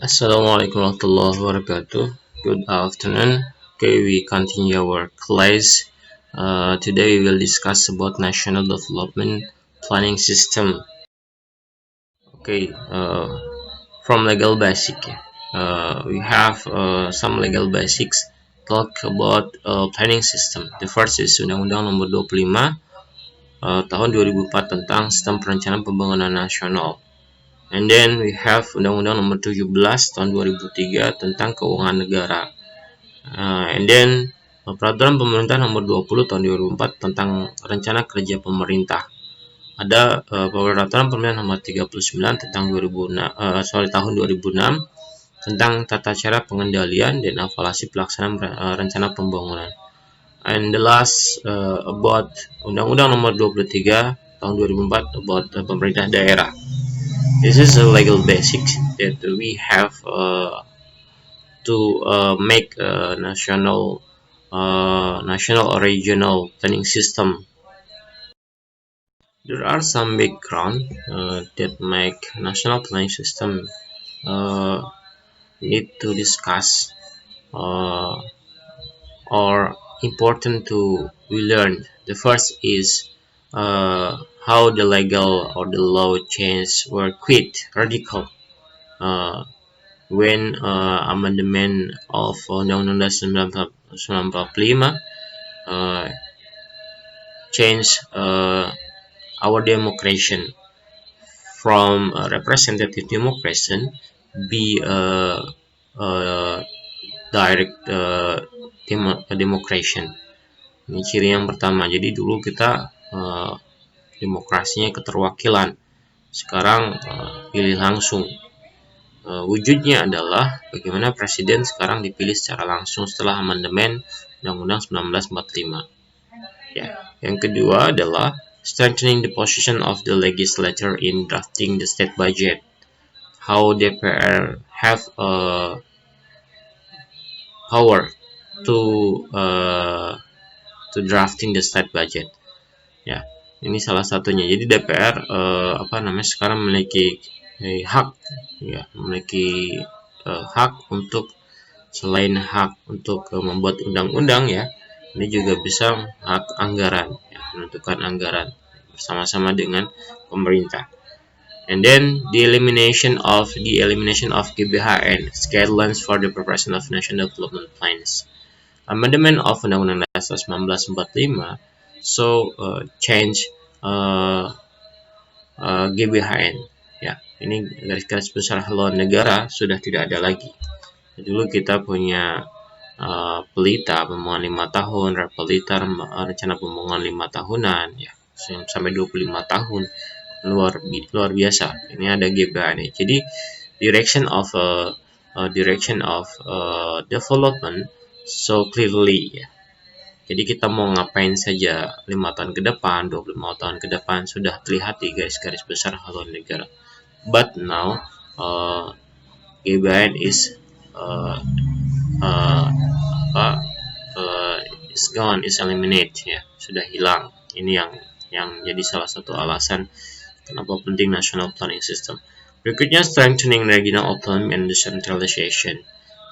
Assalamualaikum warahmatullahi wabarakatuh. Good afternoon. Okay, we continue our class. Today we will discuss about National Development Planning System. Okay, from legal basic. We have some legal basics talk about planning system. The first is Undang-Undang Nomor 25 tahun 2004 tentang Sistem Perencanaan Pembangunan Nasional. And then we have Undang-Undang Nomor 17 tahun 2003 tentang Keuangan Negara. And then Peraturan Pemerintah Nomor 20 tahun 2004 tentang Rencana Kerja Pemerintah. Ada Peraturan Pemerintah Nomor 39 tentang tahun 2006 tentang tata cara pengendalian dan evaluasi pelaksanaan rencana pembangunan. And the last about Undang-Undang Nomor 23 tahun 2004 about pemerintah daerah. This is a legal basic that we have to make a national or regional planning system. There are some background that make national planning system need to discuss or important to we learn. The first is how the legal or the law change were quite radical when amendment of Undang-Undang 1945 change our democracy from representative democracy be direct democracy. Ini ciri yang pertama. Jadi dulu kita demokrasinya keterwakilan, sekarang pilih langsung. Wujudnya adalah bagaimana presiden sekarang dipilih secara langsung setelah amandemen Undang-Undang 1945. Ya. Yang kedua adalah strengthening the position of the legislature in drafting the state budget. How DPR have power to drafting the state budget. Ya, ini salah satunya. Jadi DPR sekarang memiliki hak, ya, memiliki hak untuk selain hak untuk membuat undang-undang, ya, ini juga bisa hak anggaran, ya, menentukan anggaran bersama-sama dengan pemerintah. And then the elimination of GBHN, guidelines for the preparation of national development plans. Amendment of Undang-Undang Dasar 1945 so change GBHN. Ya, ini garis-garis besar haluan negara sudah tidak ada lagi. Dulu kita punya pelita pembangunan 5 tahun, repelita rencana pembangunan 5 tahunan, ya, sampai 25 tahun, luar biasa. Ini ada GBHN. Jadi direction of development so clearly, ya. Jadi kita mau ngapain saja 5 tahun ke depan, 25 tahun ke depan sudah terlihat di garis-garis besar haluan negara. But now GBHN is gone, is eliminated, ya, sudah hilang. Ini yang jadi salah satu alasan kenapa penting national planning system. Berikutnya strengthening regional autonomy and decentralization.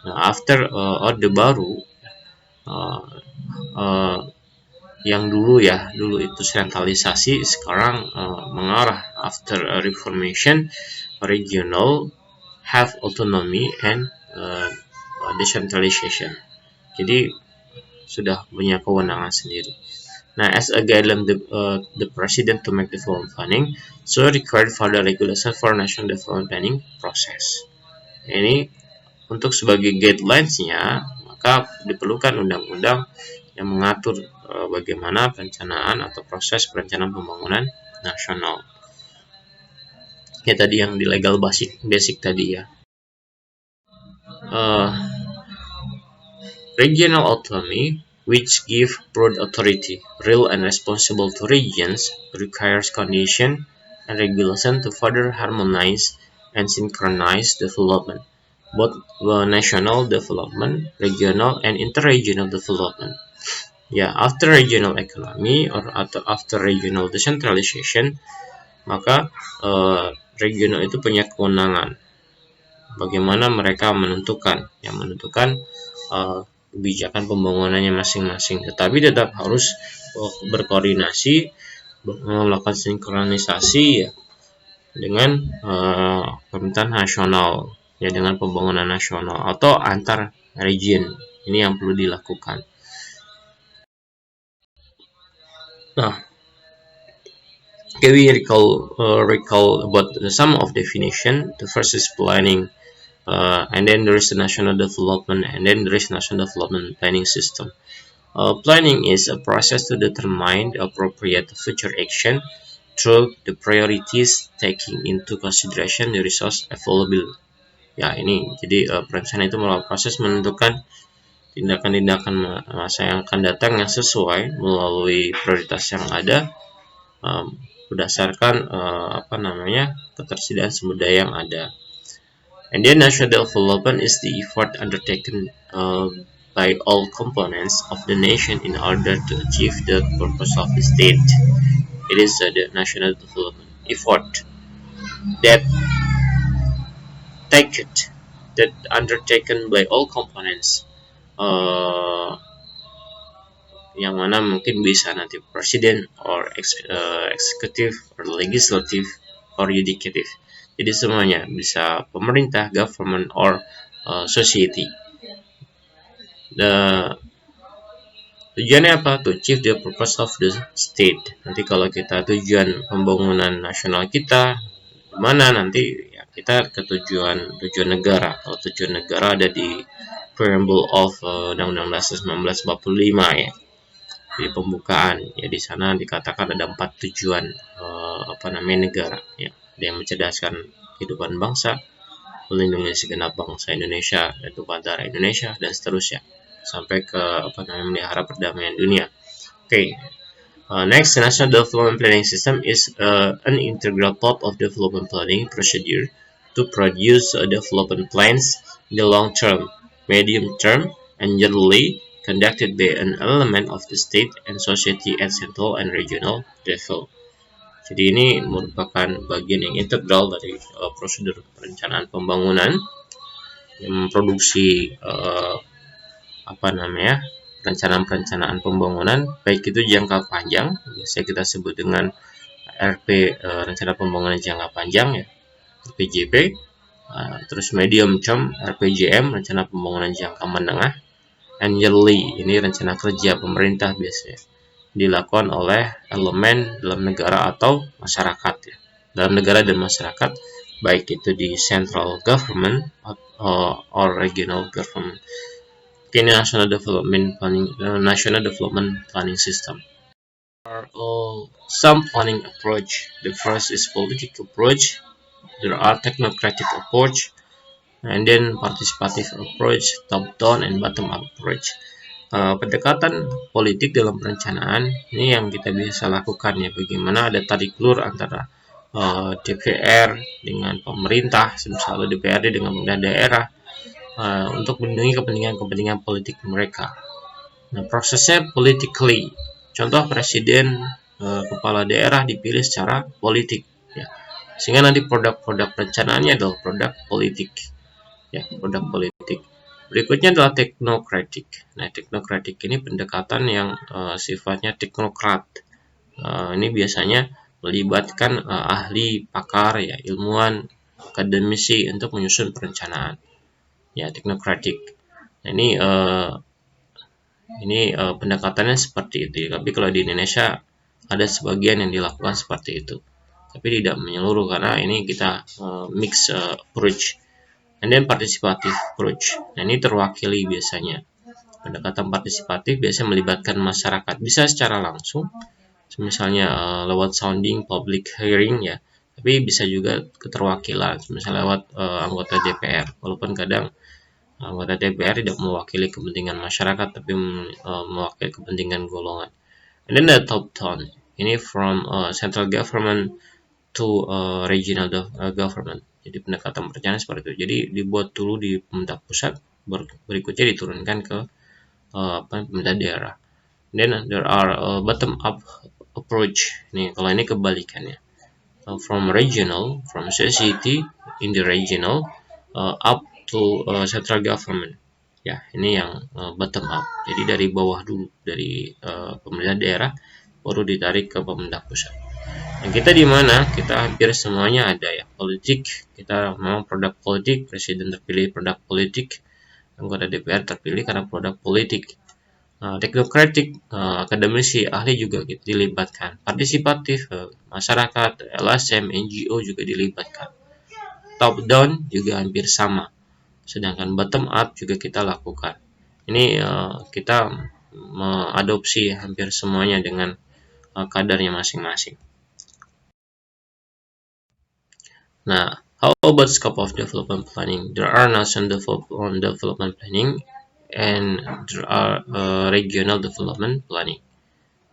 Nah, after Orde Baru yang dulu itu sentralisasi, sekarang mengarah after reformation regional have autonomy and decentralization. Jadi sudah punya kewenangan sendiri. Nah, as a guideline the president to make development planning so required for the regulation for national development planning process. Ini untuk sebagai guidelines-nya, maka diperlukan undang-undang yang mengatur bagaimana perencanaan atau proses perencanaan pembangunan nasional. Ya, tadi yang di legal basic tadi, ya. Regional autonomy, which give broad authority, real and responsible to regions, requires condition and regulation to further harmonize and synchronize development, both national development, regional and interregional development. Ya, after regional economy or after regional decentralization, maka regional itu punya kewenangan bagaimana mereka menentukan kebijakan pembangunannya masing-masing, tetapi tetap harus berkoordinasi, melakukan sinkronisasi ya dengan pemerintahan nasional, ya dengan pembangunan nasional atau antar region. Ini yang perlu dilakukan. Nah, okay, we recall about some of definition. The first is planning, and then there is the national development, and then there is national development planning system. Planning is a process to determine the appropriate future action through the priorities taking into consideration the resource available. Ya, ini jadi perencanaan itu merupakan proses menentukan tindakan-tindakan masa yang akan datang yang sesuai melalui prioritas yang ada, berdasarkan ketersediaan sumber daya yang ada. And then national development is the effort undertaken by all components of the nation in order to achieve the purpose of the state. It is the national development effort that undertaken by all components, yang mana mungkin bisa nanti presiden or executive or legislative or judicative. Jadi semuanya bisa pemerintah, government or society. Tujuannya apa? To achieve the purpose of the state. Nanti kalau kita tujuan pembangunan nasional kita mana, nanti ya kita ke tujuan negara. Kalau tujuan negara ada di Preamble of Undang-Undang Dasar 1945 ya. Di pembukaan ya, di sana dikatakan ada 4 tujuan negara ya. Ada yang mencerdaskan kehidupan bangsa, melindungi segenap bangsa Indonesia, yaitu bantara Indonesia dan seterusnya sampai ke melihara perdamaian dunia. Okay. Next, the National Development Planning System is an integral part of development planning procedure to produce development plans in the long term, medium term, and generally conducted by an element of the state and society at central and regional level. Jadi ini merupakan bagian yang integral dari prosedur perencanaan pembangunan yang memproduksi perencanaan pembangunan, baik itu jangka panjang, biasanya kita sebut dengan RP, rencana pembangunan jangka panjang ya, RPJP, terus medium term, RPJM, rencana pembangunan jangka menengah, and yearly, ini rencana kerja pemerintah biasanya dilakukan oleh elemen dalam negara atau masyarakat ya. Dalam negara dan masyarakat, baik itu di central government or regional government. Ini national development planning system. There are some planning approach. The first is political approach. There are technocratic approach, and then participative approach, top-down and bottom-up approach. Pendekatan politik dalam perencanaan ini yang kita bisa lakukan ya, bagaimana ada tarik ulur antara DPR dengan pemerintah, misalnya DPRD dengan pemerintah daerah, untuk melindungi kepentingan politik mereka. Nah, prosesnya politically, contoh presiden, kepala daerah dipilih secara politik ya, sehingga nanti produk-produk perencanaannya adalah produk politik ya, produk politik. Berikutnya adalah teknokratik. Nah, teknokratik ini pendekatan yang sifatnya teknokrat. Ini biasanya melibatkan ahli, pakar, ya, ilmuwan, akademisi untuk menyusun perencanaan. Ya, teknokratik. Nah, ini pendekatannya seperti itu. Tapi kalau di Indonesia ada sebagian yang dilakukan seperti itu. Tapi tidak menyeluruh karena ini kita mix approach. And then participative approach. Nah, ini terwakili biasanya. Pendekatan partisipatif biasanya melibatkan masyarakat. Bisa secara langsung, misalnya lewat sounding, public hearing ya. Tapi bisa juga keterwakilan, misalnya lewat anggota DPR. Walaupun kadang anggota DPR tidak mewakili kepentingan masyarakat, tapi mewakili kepentingan golongan. And then the top down. Ini from central government to regional government. Jadi pendekatan perencanaan seperti itu. Jadi dibuat dulu di pemerintah pusat, berikutnya diturunkan ke pemerintah daerah. Then there are bottom up approach. Nih, kalau ini kebalikannya. From regional, from society in the regional, up to central government. Ya, ini yang bottom up. Jadi dari bawah dulu, dari pemerintah daerah, baru ditarik ke pemerintah pusat. Nah, kita di mana? Kita hampir semuanya ada ya. Politik, kita memang produk politik, presiden terpilih produk politik, anggota DPR terpilih karena produk politik. Teknokratik, akademisi, ahli juga dilibatkan. Partisipatif, masyarakat, LSM, NGO juga dilibatkan. Top down juga hampir sama. Sedangkan bottom up juga kita lakukan. Ini kita mengadopsi hampir semuanya dengan kadarnya masing-masing. Nah, how about scope of development planning? There are national development planning and there are regional development planning.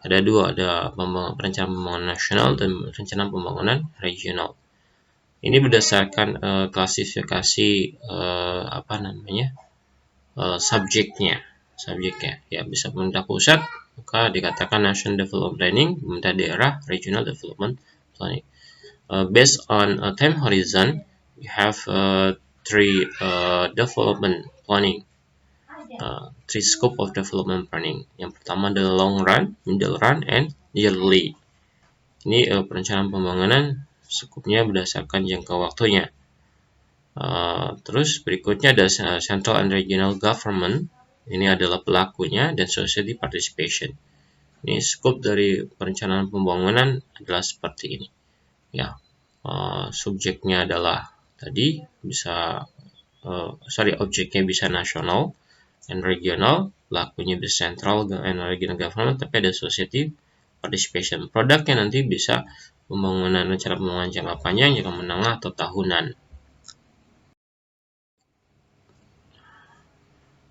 Ada dua, ada perencanaan pembangunan nasional dan rencana pembangunan regional. Ini berdasarkan klasifikasi subjeknya ya, bisa pemerintah pusat maka dikatakan national development planning, pemerintah daerah regional development planning. Based on a time horizon, we have three development planning, three scope of development planning. Yang pertama adalah long run, middle run, and yearly. Ini perencanaan pembangunan skupnya berdasarkan jangka waktunya. Terus berikutnya ada central and regional government. Ini adalah pelakunya dan society participation. Ini skop dari perencanaan pembangunan adalah seperti ini. Ya, subjeknya adalah tadi bisa objeknya bisa nasional and regional, pelakunya bisa central and regional government, tapi ada society participation. Produknya nanti bisa pembangunan rencana pembangunan jangka panjang, jangka menengah atau tahunan.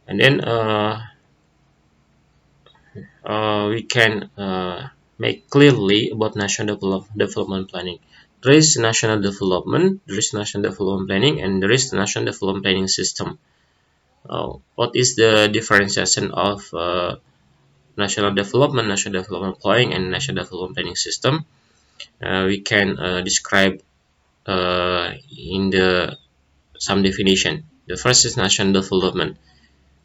And then we can make clearly about national development planning. There is national development, there is national development planning, and there is the national development planning system. What is the differentiation of national development planning, and national development planning system? We can describe in some definition. The first is national development.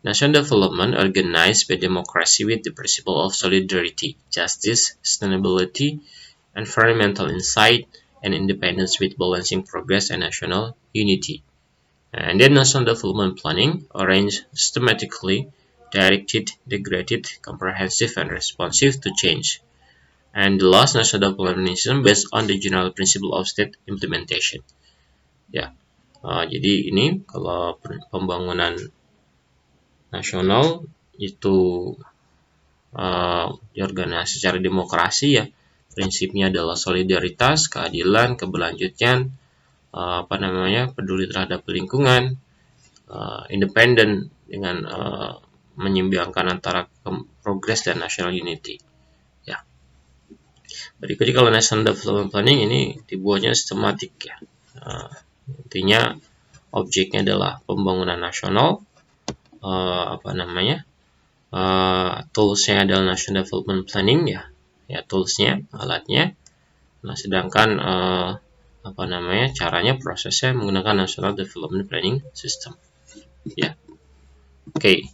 National development organized by democracy with the principle of solidarity, justice, sustainability, environmental insight, and independence with balancing progress and national unity. And then national development planning, arranged systematically, directed, integrated, comprehensive, and responsive to change. And the last national development system based on the general principle of state implementation. Ya, jadi ini kalau pembangunan nasional itu diorganisasi secara demokrasi ya, prinsipnya adalah solidaritas, keadilan, keberlanjutan, peduli terhadap lingkungan, independen dengan menyeimbangkan antara progress dan national unity. Ya. Berikutnya kalau national development planning ini dibuatnya sistematik ya. Intinya objeknya adalah pembangunan nasional, toolsnya adalah national development planning ya toolsnya, alatnya. Nah, sedangkan caranya, prosesnya menggunakan national development planning system. Ya, okay.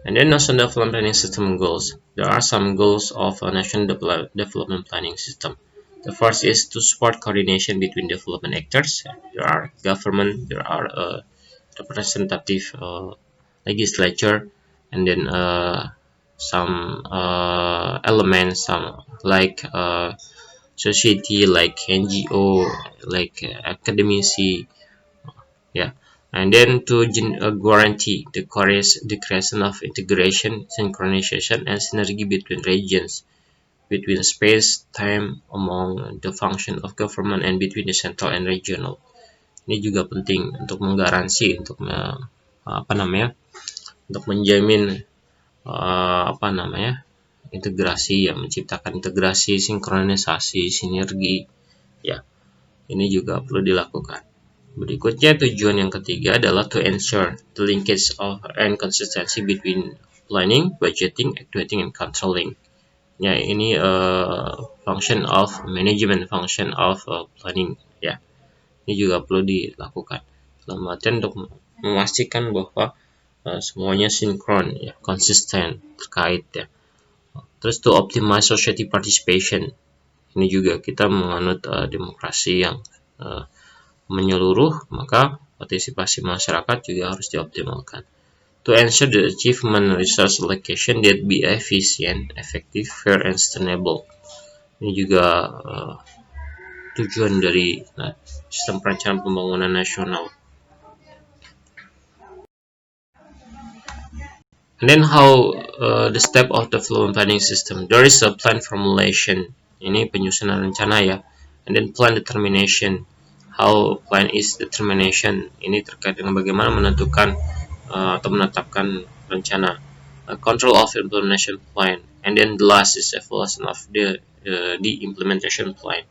And then national development planning system goals. There are some goals of a national development planning system. The first is to support coordination between development actors. There are government, there are representative legislature, and then some elements, some like society, like NGO, like academici, yeah. And then to guarantee the creation of integration, synchronization, and synergy between regions, between space, time, among the function of government, and between the central and regional. Ini juga penting untuk menggaransi, untuk untuk menjamin integrasi, ya, menciptakan integrasi, sinkronisasi, sinergi, ya. Ini juga perlu dilakukan. Berikutnya, tujuan yang ketiga adalah to ensure the linkage of and consistency between planning, budgeting, actuating, and controlling. Ya, ini function of management, function of planning, ya. Ini juga perlu dilakukan dalam artian untuk memastikan bahwa semuanya sinkron, ya, konsisten terkait, ya. Terus to optimize society participation, ini juga kita menganut demokrasi yang menyeluruh, maka partisipasi masyarakat juga harus dioptimalkan. To ensure the achievement resource allocation that be efficient, effective, fair, and sustainable. Ini juga tujuan dari sistem perencanaan pembangunan nasional. And then how the step of the development planning system. There is a plan formulation. Ini penyusunan rencana, ya. And then plan determination. How plan is determination. Ini terkait dengan bagaimana menentukan atau menetapkan rencana. Control of implementation plan. And then the last is evaluation of the implementation plan.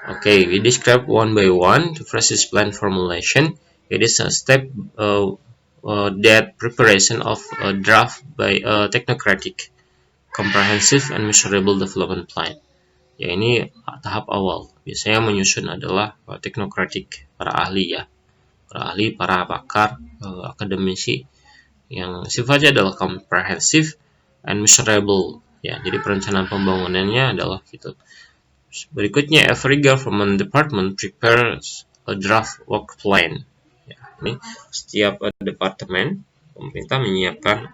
Okay, we describe one by one. The first is plan formulation. It is a step that preparation of a draft by a technocratic, comprehensive, and measurable development plan. Ya, ini tahap awal. Biasanya menyusun adalah technocratic, para ahli, ya. Para ahli, para pakar, akademisi, yang sifatnya adalah comprehensive and measurable. Ya, jadi perencanaan pembangunannya adalah gitu. Berikutnya, every government department prepares a draft work plan. Ya, ini setiap departemen pemerintah menyiapkan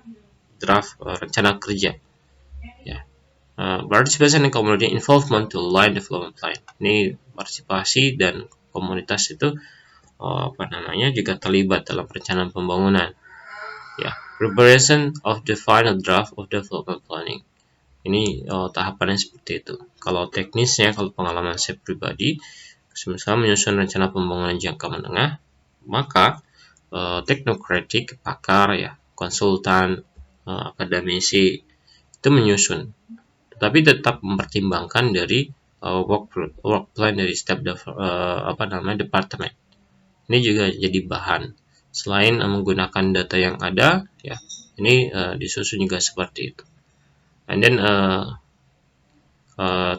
draft rencana kerja. Ya, participation and community involvement to align development plan. Ini partisipasi dan komunitas itu juga terlibat dalam perencanaan pembangunan. Ya, preparation of the final draft of development planning. Ini tahapannya seperti itu. Kalau teknisnya, kalau pengalaman saya pribadi, misalnya menyusun rencana pembangunan jangka menengah, maka teknokratik, pakar, ya, konsultan, akademisi itu menyusun, tetapi tetap mempertimbangkan dari work plan dari setiap departemen. Ini juga jadi bahan. Selain menggunakan data yang ada, ya, ini disusun juga seperti itu. And then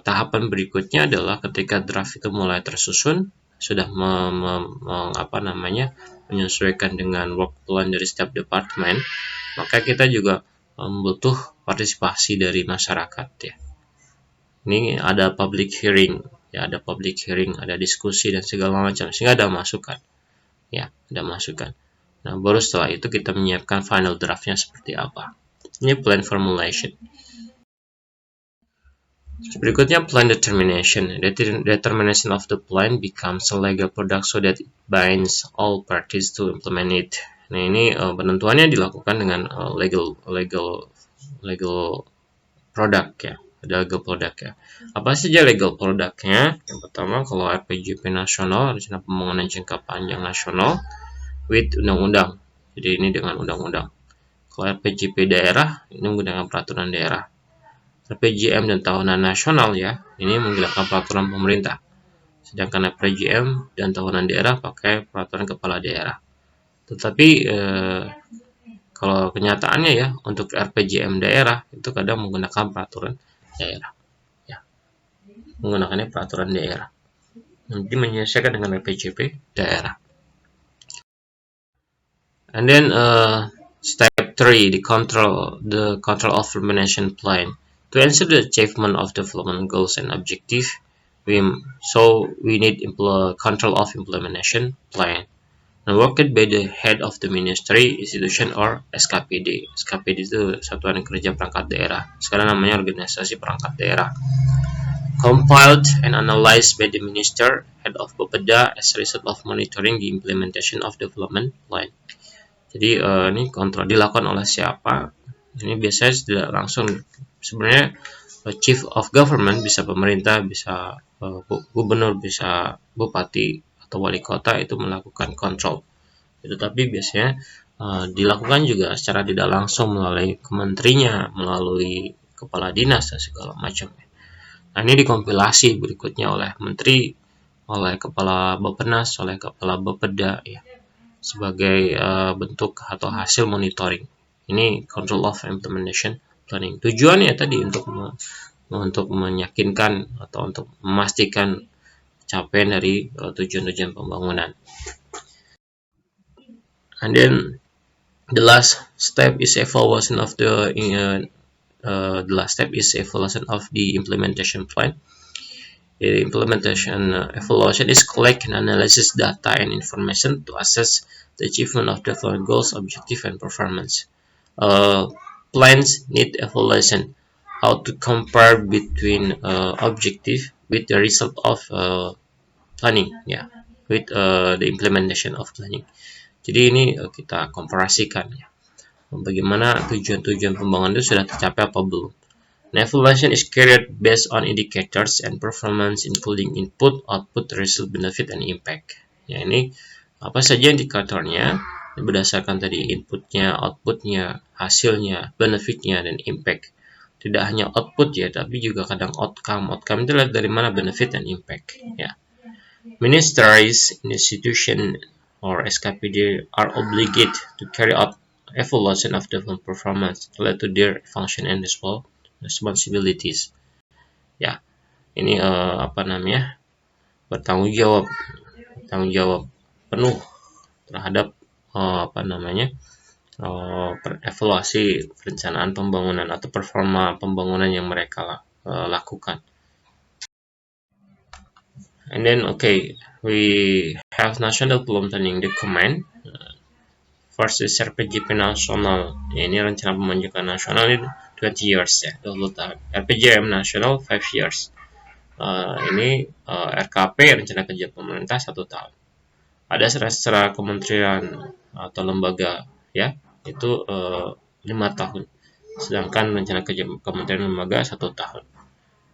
tahapan berikutnya adalah ketika draft itu mulai tersusun, sudah menyesuaikan dengan work plan dari setiap departemen, maka kita juga butuh partisipasi dari masyarakat, ya. Ini ada public hearing, ya, ada diskusi dan segala macam, sehingga ada masukan, ya, ada masukan. Nah, baru setelah itu kita menyiapkan final draftnya seperti apa. Ini plan formulation. Berikutnya plan determination. Determination of the plan becomes a legal product so that it binds all parties to implement it. Nah, ini penentuannya dilakukan dengan legal product, ya. Ada legal product, ya. Apa saja legal produknya? Yang pertama, kalau RPJP nasional, rencana pembangunan jangka panjang nasional with undang-undang. Jadi ini dengan undang-undang. Kalau RPJP daerah, ini menggunakan peraturan daerah. RPJM dan tahunan nasional, ya, ini menggunakan peraturan pemerintah. Sedangkan RPJM dan tahunan daerah pakai peraturan kepala daerah. Tetapi kalau kenyataannya, ya, untuk RPJM daerah itu kadang menggunakan peraturan daerah, ya, menggunakannya peraturan daerah. Nanti menyesuaikan dengan RPJP daerah. And then step 3, the control of implementation plan. To ensure the achievement of development goals and objectives, we need control of implementation plan. And worked by the head of the ministry, institution, or SKPD. SKPD itu Satuan Kerja Perangkat Daerah. Sekarang namanya Organisasi Perangkat Daerah. Compiled and analyzed by the minister, head of Bapeda, as a result of monitoring the implementation of development plan. Jadi ini kontrol dilakukan oleh siapa? Ini biasanya tidak langsung. Sebenarnya chief of government, bisa pemerintah, bisa gubernur, bisa bupati atau wali kota, itu melakukan kontrol. Tetapi biasanya dilakukan juga secara tidak langsung melalui kementerinya, melalui kepala dinas dan segala macam. Nah, ini dikompilasi berikutnya oleh menteri, oleh kepala Bappenas, oleh kepala Bapeda, ya, sebagai bentuk atau hasil monitoring. Ini control of implementation planning. Tujuannya tadi untuk meyakinkan atau untuk memastikan capaian dari tujuan-tujuan pembangunan. And then the last step is evaluation of the implementation plan. The implementation evaluation is collect and analysis data and information to assess the achievement of development goals, objective, and performance. Plans need evaluation. How to compare between objective with the result of planning, with the implementation of planning. Jadi ini kita komparasikan ya. Bagaimana tujuan-tujuan pembangunan itu sudah tercapai apa belum. Evaluation is carried based on indicators and performance including input, output, result, benefit, and impact. Ya, ini apa saja indikatornya berdasarkan tadi inputnya, outputnya, hasilnya, benefitnya, dan impact. Tidak hanya output ya, tapi juga kadang outcome. Outcome itu lihat dari mana benefit dan impact. Ya. Ministries, institution, or SKPD are obligated to carry out evaluation of development performance related to their function and responsibilities. Ya, ini bertanggung jawab penuh terhadap evaluasi perencanaan pembangunan atau performa pembangunan yang mereka lakukan. And then we have National Development Planning Document. First is RPJP nasional. Ini rencana pembangunan nasional ini 20 years ya, 20 tahun. RPJM nasional 5 years. Ini RKP rencana kerja pemerintah 1 tahun. Ada secara kementerian atau lembaga ya, itu 5 tahun. Sedangkan rencana kerja kementerian lembaga 1 tahun.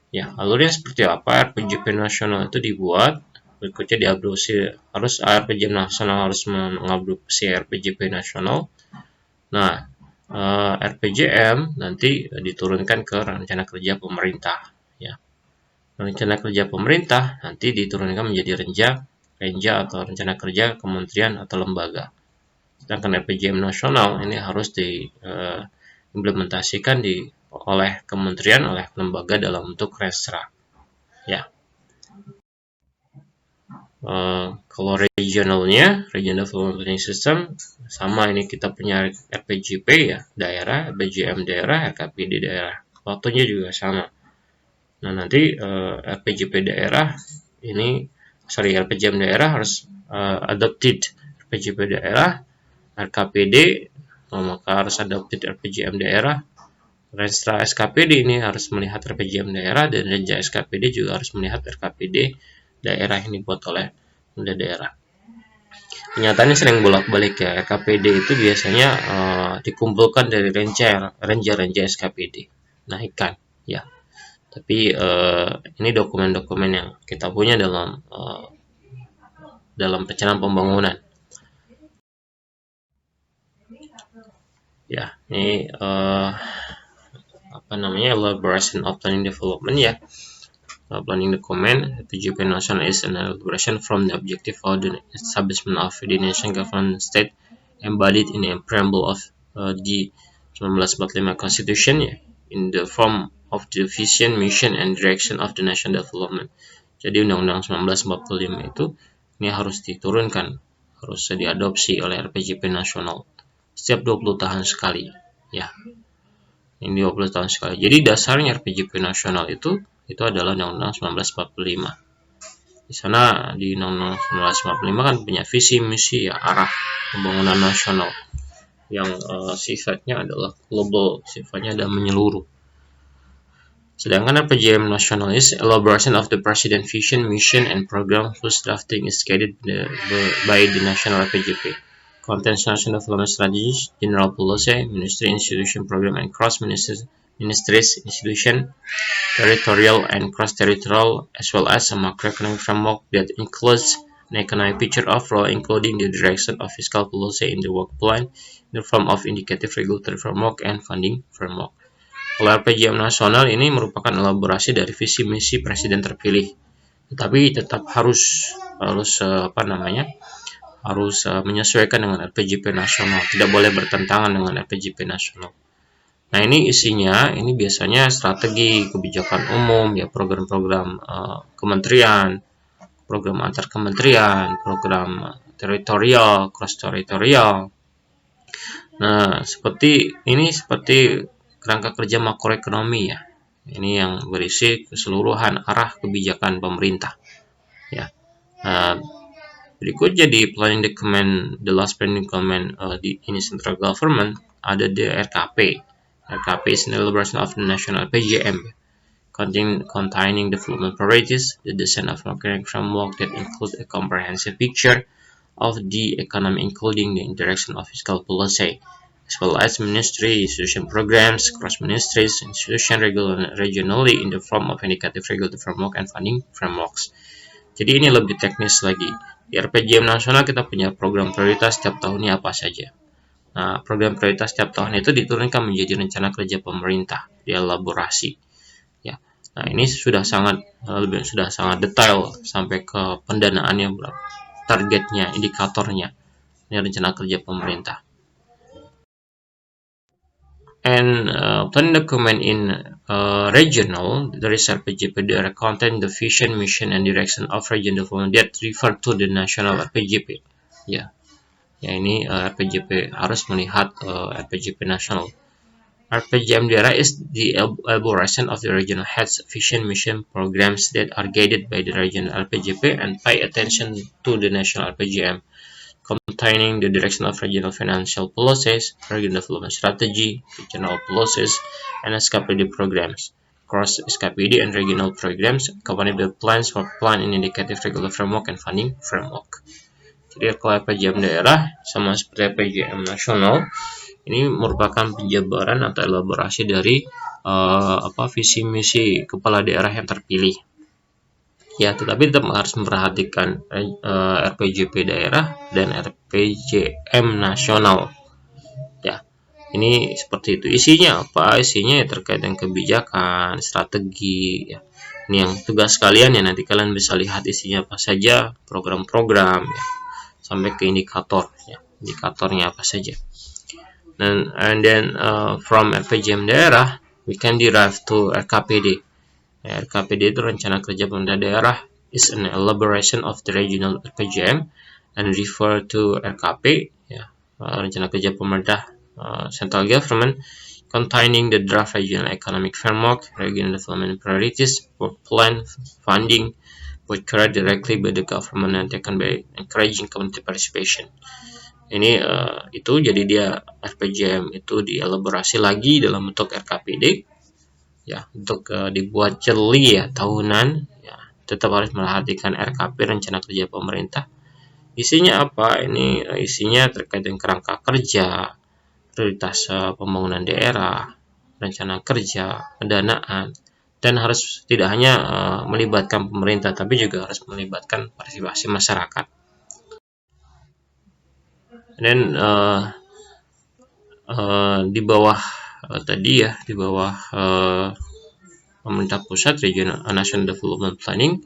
Ya, alurnya seperti apa? RPJP nasional itu dibuat, berikutnya diadopsi, RPJM nasional harus mengadopsi RPJP nasional. Nah, RPJM nanti diturunkan ke rencana kerja pemerintah. Ya, rencana kerja pemerintah nanti diturunkan menjadi renja atau rencana kerja kementerian atau lembaga. Sedangkan RPJM nasional ini harus diimplementasikan oleh kementerian, oleh lembaga dalam bentuk resra. Ya. Kalau regionalnya, Regional Development Planning System, sama ini kita punya RPJP ya, daerah, RPJM daerah, RKPD daerah. Waktunya juga sama. Nah, nanti RPJP daerah RPJM daerah harus adopted RPJP daerah, RKPD, maka harus adopted RPJM daerah. Restra SKPD ini harus melihat RPJM daerah, dan Renja SKPD juga harus melihat RKPD daerah ini buat oleh daerah. Kenyataannya sering bolak-balik ya, RKPD itu biasanya dikumpulkan dari renja SKPD, naikkan ya. Tapi ini dokumen-dokumen yang kita punya dalam perencanaan pembangunan. Ya, ini elaboration of planning development ya. Planning document, RPJP national is an elaboration from the objective of the establishment of the nation government state embodied in the preamble of the 1945 Constitution ya, in the form of the vision, mission, and direction of the national development. Jadi Undang-Undang 1945 itu ini harus diturunkan, harus diadopsi oleh RPJP nasional setiap 20 tahun sekali ya. Ini 20 tahun sekali. Jadi dasarnya RPJP nasional itu adalah Undang-Undang 1945. Di sana di Undang-Undang 1945 kan punya visi misi ya, arah pembangunan nasional yang sifatnya adalah global, sifatnya adalah menyeluruh. Sedangkan RPJM nasional is elaboration of the president vision, mission, and program whose drafting is guided by the national RPJP. Contains national development strategies, general policy, ministry, institution, program, and cross-ministries, institution, territorial, and cross-territorial, as well as a macroeconomic framework that includes an economic picture overall, including the direction of fiscal policy in the work plan, in the form of indicative regulatory framework and funding framework. Kalau RPJM nasional ini merupakan elaborasi dari visi misi presiden terpilih, tetapi tetap harus menyesuaikan dengan RPJP nasional, tidak boleh bertentangan dengan RPJP nasional. Nah, ini isinya, ini biasanya strategi, kebijakan umum, ya program-program kementerian, program antar kementerian, program teritorial, cross teritorial. Nah, seperti kerangka kerja makroekonomi ya. Ini yang berisi keseluruhan arah kebijakan pemerintah. Ya. Berikut jadi planning document, the last planning document di ini central government ada di RKP. RKP is an elaboration of the national PJM, containing development priorities, the design of marketing framework that include a comprehensive picture of the economy, including the interaction of fiscal policy, as well as ministry institution programs, cross-ministries, institution regionally in the form of indicative regulatory framework and funding frameworks. Jadi ini lebih teknis lagi. Di RPJM nasional kita punya program prioritas setiap tahunnya apa saja. Nah, program prioritas setiap tahun itu diturunkan menjadi rencana kerja pemerintah, dielaborasi. Ya. Nah, ini sudah sangat detail sampai ke pendanaannya berapa, targetnya, indikatornya. Ini rencana kerja pemerintah. And planning document in regional, there is RPJP that contain the vision, mission, and direction of region development that refer to the national RPJP. Ya, ini RPJP harus melihat RPJP nasional. RPJM daerah is the elaboration of the regional heads, vision, mission, programs that are guided by the regional RPJP and pay attention to the national RPJM, containing the direction of regional financial policies, regional development strategy, regional policies, and SKPD programs. Cross SKPD and regional programs, accompanied by plans for plan and indicative regular framework and funding framework. Jadi kalau RPJM daerah sama seperti RPJM nasional, ini merupakan penjabaran atau elaborasi dari visi misi kepala daerah yang terpilih. Ya, tetapi tetap harus memperhatikan RPJP daerah dan RPJM nasional. Ya, ini seperti itu. Isinya apa? Isinya ya terkait dengan kebijakan, strategi. Ya. Ini yang tugas kalian ya, nanti kalian bisa lihat isinya apa saja, program-program, ya, sampai ke indikator. Ya, indikatornya apa saja. And then from RPJM daerah, we can derive to RKPD. RKPD itu rencana kerja pemerintah daerah, is an elaboration of the regional RPJM and refer to RKP, ya, rencana kerja pemerintah central government, containing the draft regional economic framework, regional development priorities, work plan, funding, both carried directly by the government and taken by encouraging community participation. Ini itu jadi dia RPJM itu dielaborasi lagi dalam bentuk RKPD. Ya, untuk dibuat jeli ya tahunan, ya, tetap harus memperhatikan RKP rencana kerja pemerintah. Isinya apa? Ini isinya terkait dengan kerangka kerja, prioritas pembangunan daerah, rencana kerja, pendanaan, dan harus tidak hanya melibatkan pemerintah, tapi juga harus melibatkan partisipasi masyarakat. Dan di bawah tadi ya, di bawah pemerintah pusat regional national development planning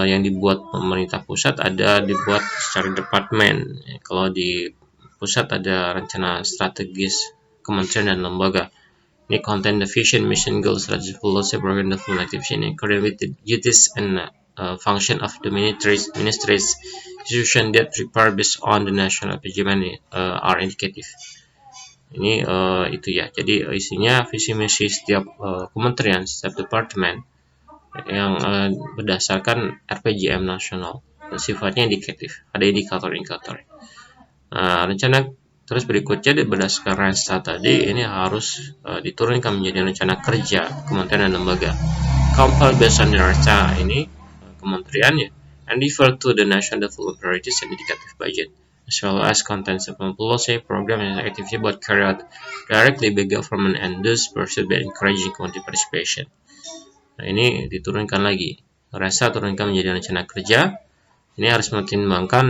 yang dibuat pemerintah pusat dibuat secara departemen. Kalau di pusat ada rencana strategis kementerian dan lembaga. Ini contain the vision, mission, goals, strategy, policy, program development activity, and according with the duties and function of the ministries, institution that prepare based on the national PJM are indicative. Ini itu ya. Jadi isinya visi misi setiap kementerian, setiap departemen yang berdasarkan RPJM nasional. Sifatnya indikatif, ada indikator-indikator. Rencana terus berikutnya berdasarkan Rensta tadi ini harus diturunkan menjadi rencana kerja kementerian dan lembaga. Compiled based on the Rensta ini kementeriannya and refer to the national development priorities and indicative budget, as well as content supplement policy, program, and activity both carried out directly by government and thus pursued by encouraging community participation. Nah, ini diturunkan lagi. Rensta turunkan menjadi rencana kerja. Ini harus mempertimbangkan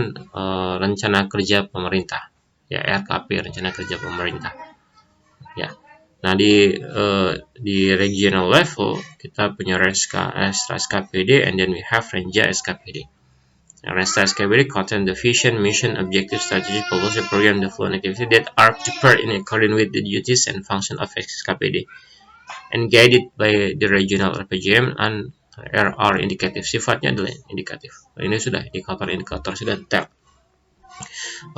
rencana kerja pemerintah. Ya, RKP, rencana kerja pemerintah. Ya. Nah, di regional level kita punya Rensta SKPD and then we have Renja SKPD. Rensta SKPD contain the vision, mission, objective, strategy, policy, program, development activity that are prepared in accordance with the duties and function of SKPD and guided by the regional RPJM and RR indikatif, sifatnya adalah indikatif. Ini sudah indikator sudah detail.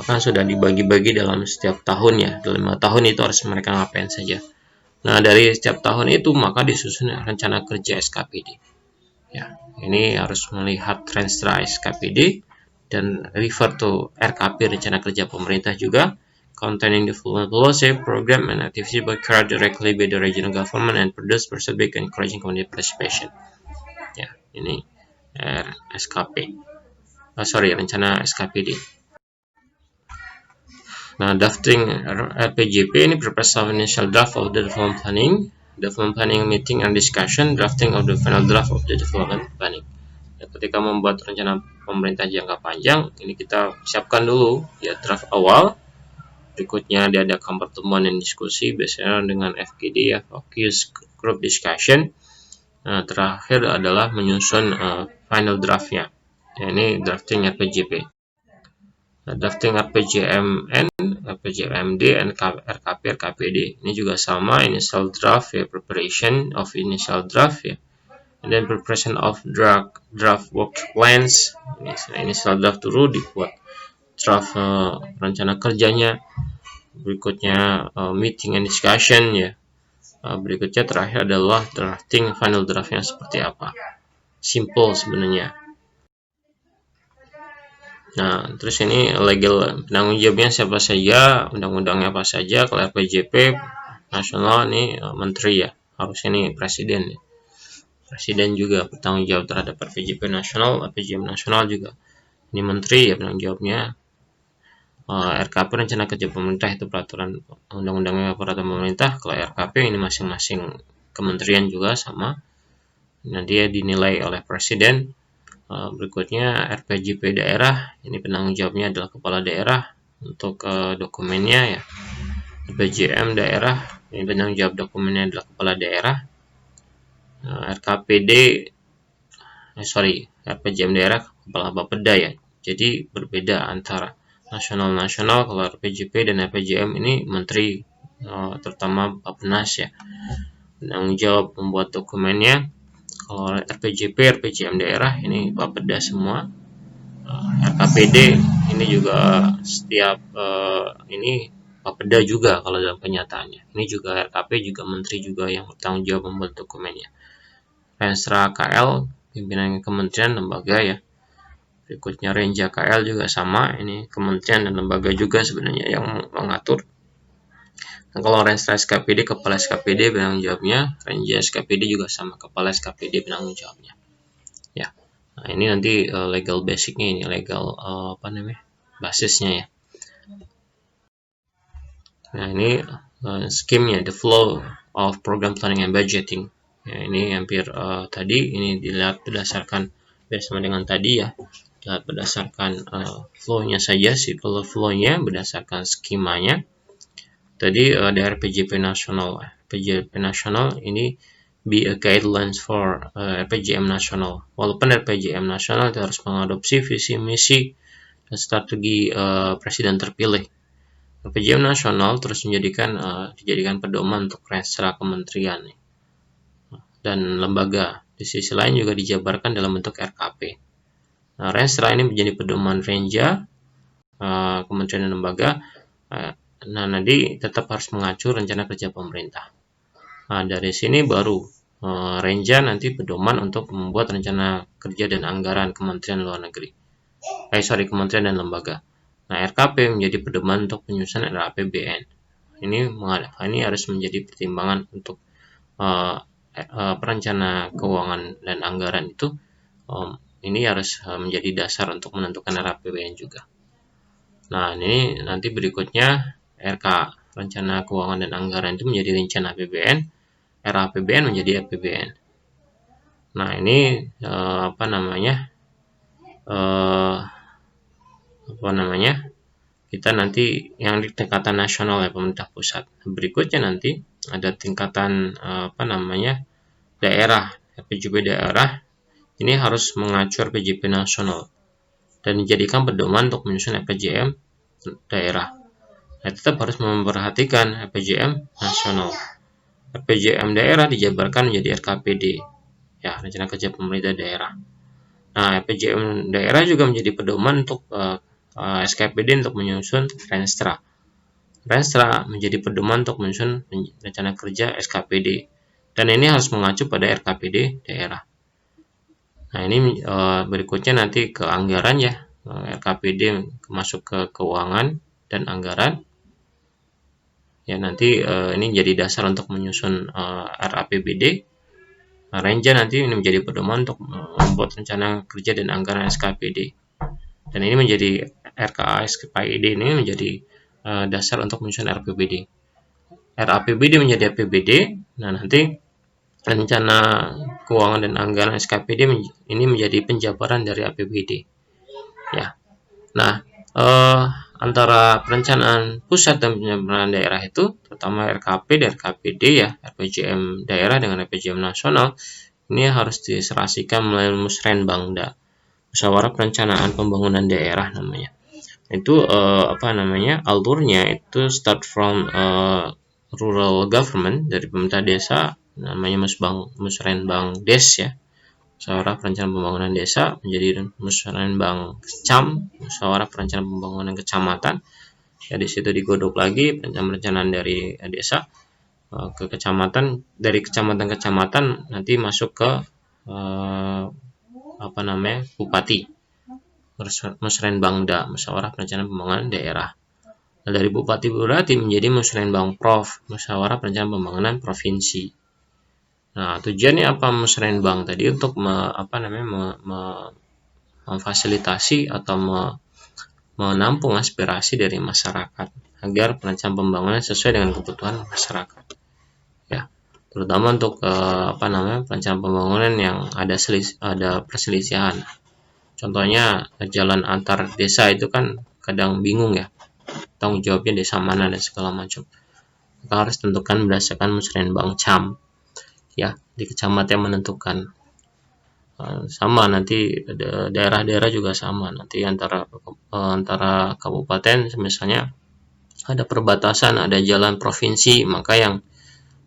Bahkan sudah dibagi-bagi dalam setiap tahun ya. Dalam 5 tahun itu harus mereka ngapain saja. Nah, dari setiap tahun itu maka disusun rencana kerja SKPD. Ya, ini harus melihat Renstra SKPD dan refer to RKP rencana kerja pemerintah juga, containing development policy, program, and activity by carried directly by the regional government and produce perceived and encouraging community participation. Ya, ini SKP. Rencana SKPD. Nah, drafting RPJP ini prepares of initial draft of the development planning meeting and discussion, drafting of the final draft of the development planning. Ya, ketika membuat rencana pemerintah jangka panjang, ini kita siapkan dulu ya draft awal. Berikutnya diadakan pertemuan dan diskusi biasanya dengan FGD ya, focus group discussion. Nah, terakhir adalah menyusun final draftnya. Ya, ini drafting RPJP. Drafting RPJMN, RPJMD, and RKP-RKPD. Ini juga sama, initial draft ya, preparation of initial draft ya. And then preparation of draft work plans. Initial draft dulu dibuat draft rencana kerjanya. Berikutnya meeting and discussion ya. Berikutnya terakhir adalah drafting final draftnya seperti apa. Simple sebenarnya. Nah, terus ini legal penanggung jawabnya siapa saja, undang-undangnya apa saja. Kalau RPJP nasional ini menteri ya, harusnya ini presiden ya. Presiden juga bertanggung jawab terhadap RPJP nasional, RPJM nasional juga. Ini menteri ya penanggung jawabnya. RKP rencana kerja pemerintah itu peraturan undang-undangnya peraturan pemerintah. Kalau RKP ini masing-masing kementerian juga sama. Nah, dia dinilai oleh presiden. Berikutnya RPJP daerah, ini penanggung jawabnya adalah kepala daerah untuk dokumennya ya. RPJM daerah, ini penanggung jawab dokumennya adalah kepala daerah. RPJM daerah kepala Bapeda ya. Jadi berbeda antara nasional, kalau RPJP dan RPJM ini menteri, terutama Bappenas ya. Penanggung jawab membuat dokumennya. Kalau RPJP, RPJM daerah ini Bapeda semua. RKPD ini juga setiap ini Bapeda juga kalau dalam kenyataannya. Ini juga RKP juga menteri juga yang bertanggung jawab membuat dokumennya. Renstra KL pimpinan kementerian lembaga ya. Berikutnya Renja KL juga sama, ini kementerian dan lembaga juga sebenarnya yang mengatur. Nah, kalau Renstra SKPD, kepala SKPD penanggung jawabnya, Renja SKPD juga sama, kepala SKPD penanggung jawabnya. Ya, nah ini nanti legal basicnya, ini legal basisnya ya. Nah ini skimnya, the flow of program planning and budgeting. Ya, ini hampir tadi, ini dilihat berdasarkan bersama dengan tadi ya, dilihat berdasarkan flow-nya saja, simple flow-nya berdasarkan skemanya. Tadi ada RPJP nasional. RPJP nasional ini be a guidelines for RPJM nasional. Walaupun RPJM nasional itu harus mengadopsi visi misi dan strategi presiden terpilih. RPJM nasional terus dijadikan pedoman untuk Renstra kementerian dan lembaga. Di sisi lain juga dijabarkan dalam bentuk RKP. Nah, Renstra ini menjadi pedoman Renja, kementerian dan lembaga. Nah, nanti tetap harus mengacu rencana kerja pemerintah. Nah, dari sini baru Renja nanti pedoman untuk membuat rencana kerja dan anggaran Kementerian Luar Negeri. Kementerian dan lembaga. Nah, RKP menjadi pedoman untuk penyusunan RAPBN. Ini harus menjadi pertimbangan untuk perencana keuangan dan anggaran itu. Ini harus menjadi dasar untuk menentukan RAPBN juga. Nah, ini nanti berikutnya RK, rencana keuangan dan anggaran itu menjadi rencana APBN, RAPBN menjadi APBN. Nah, ini kita nanti yang di tingkatan nasional ya, pemerintah pusat. Berikutnya nanti ada tingkatan daerah, RPJP daerah. Ini harus mengacu RPJP nasional dan dijadikan pedoman untuk menyusun RPJM daerah. Nah, tetap harus memperhatikan RPJM nasional. RPJM daerah dijabarkan menjadi RKPD. ya, rencana kerja pemerintah daerah. Nah, RPJM daerah juga menjadi pedoman untuk SKPD untuk menyusun Renstra. Renstra menjadi pedoman untuk menyusun rencana kerja SKPD, dan ini harus mengacu pada RKPD daerah. Nah, ini berikutnya nanti ke anggaran ya. RKPD masuk ke keuangan dan anggaran. Ya, nanti ini jadi dasar untuk menyusun RAPBD. Renja nanti ini menjadi pedoman untuk membuat rencana kerja dan anggaran SKPD. Dan ini menjadi RKA SKPD ini menjadi dasar untuk menyusun RAPBD. RAPBD menjadi APBD. Nah, nanti rencana keuangan dan anggaran SKPD ini menjadi penjabaran dari APBD. Ya. Nah, antara perencanaan pusat dan perencanaan daerah itu, terutama RKP dan RKPD ya, RPJM daerah dengan RPJM nasional, ini harus diserasikan melalui Musrenbangda, Musyawarah Perencanaan Pembangunan Daerah namanya. Itu alurnya itu start from rural government, dari pemerintah desa, namanya Musrenbangdes ya, Musyawarah Perencanaan Pembangunan Desa, menjadi Musrenbang Kecam, Musyawarah Perencanaan Pembangunan Kecamatan. Ya, di situ digodok lagi perencanaan dari desa ke kecamatan, dari kecamatan nanti masuk ke bupati, Musrenbangda, Musyawarah Perencanaan Pembangunan Daerah. Nah, dari bupati menjadi Musrenbang Prof, Musyawarah Perencanaan Pembangunan Provinsi. Nah, tujuannya apa Musrenbang tadi? Untuk memfasilitasi atau menampung aspirasi dari masyarakat agar perencanaan pembangunan sesuai dengan kebutuhan masyarakat. Ya, terutama untuk perencanaan pembangunan yang ada perselisihan. Contohnya jalan antar desa itu kan kadang bingung ya, tanggung jawabnya desa mana dan segala macam. Kita harus tentukan berdasarkan Musrenbang Cam. Ya, di kecamatan menentukan. Sama nanti daerah-daerah juga sama, nanti antara kabupaten misalnya ada perbatasan, ada jalan provinsi, maka yang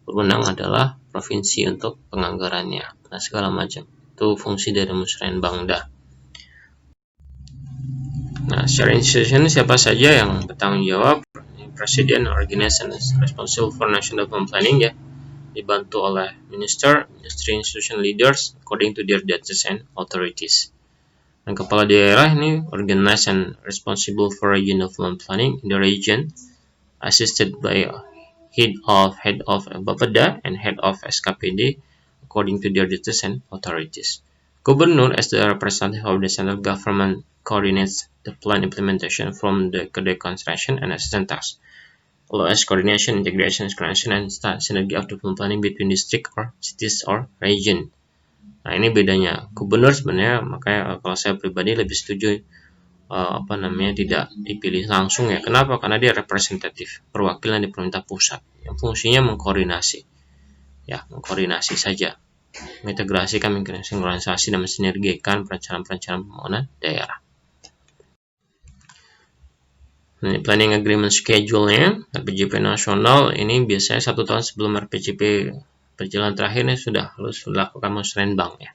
berwenang adalah provinsi untuk penganggarannya. Nah, segala macam itu fungsi dari Musrenbangda. Nah, secara institusi siapa saja yang bertanggung jawab? Presiden, organization responsible for national planning ya, dibantu oleh ministry institution leaders according to their duties and authorities. Dan kepala daerah ini organization responsible for regional planning in the region, assisted by head of Bapeda and head of SKPD according to their duties and authorities. Gubernur as the representative of the central government coordinates the plan implementation from the deconstruction and assistance tasks, allows coordination, integration, synchronization, and synergy of development planning between district or cities or region. Nah, ini bedanya. Gubernur sebenarnya, makanya kalau saya pribadi lebih setuju tidak dipilih langsung ya. Kenapa? Karena dia representatif, perwakilan di pemerintah pusat yang fungsinya mengkoordinasi. Ya, mengkoordinasi saja. Mengintegrasikan, sinkronisasi, dan mensinergikan perencanaan pembangunan daerah. Ini planning agreement schedule-nya, RPJP nasional ini biasanya 1 tahun sebelum RPJP berjalan terakhir ini sudah harus dilakukan Musrenbang ya.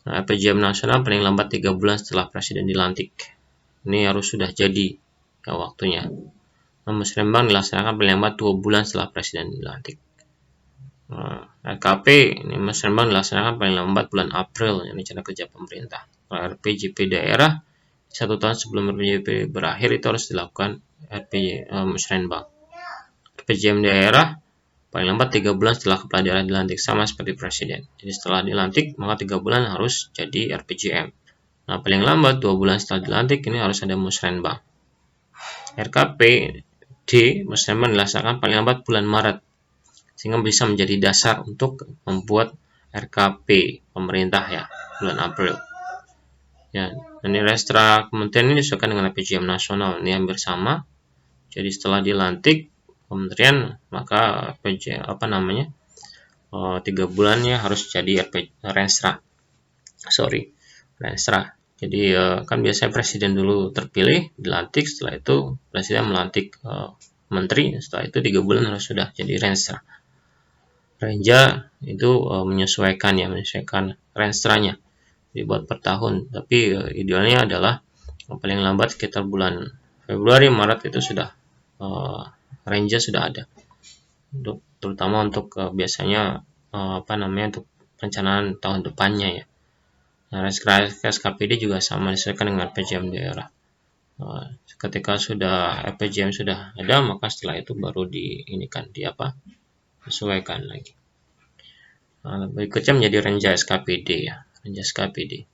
Nah, RPJM nasional paling lambat 3 bulan setelah presiden dilantik. Ini harus sudah jadi ya waktunya. Nah, Musrenbang dilaksanakan paling lambat 2 bulan setelah presiden dilantik. RKP ini Musrenbang dilaksanakan paling lambat bulan April, yang rencana kerja pemerintah. Kalau RPJP daerah 1 tahun sebelum RPJP berakhir itu harus dilakukan Musrenbang. RPJM daerah paling lambat 3 bulan setelah kepala daerah dilantik, sama seperti presiden. Jadi setelah dilantik maka 3 bulan harus jadi RPJM. Nah, paling lambat 2 bulan setelah dilantik ini harus ada Musrenbang. RKPD Musrenbang dilaksanakan paling lambat bulan Maret, sehingga bisa menjadi dasar untuk membuat RKP pemerintah ya bulan April. Ya, dan Restra kementerian ini disesuaikan dengan RPJM nasional, ini hampir sama. Jadi setelah dilantik kementerian maka 3 bulannya harus jadi Renstra. Jadi kan biasanya presiden dulu terpilih, dilantik, setelah itu presiden melantik menteri, setelah itu 3 bulan harus sudah jadi Renstra. Renja itu menyesuaikan range-nya dibuat per tahun, tapi idealnya adalah paling lambat sekitar bulan Februari Maret itu sudah range sudah ada, terutama untuk biasanya untuk perencanaan tahun depannya ya. Nah, SKPD juga sama, disesuaikan dengan RPJM daerah. Ketika sudah RPJM sudah ada, maka setelah itu baru disesuaikan lagi. Berikutnya menjadi renja SKPD ya, renja SKPD.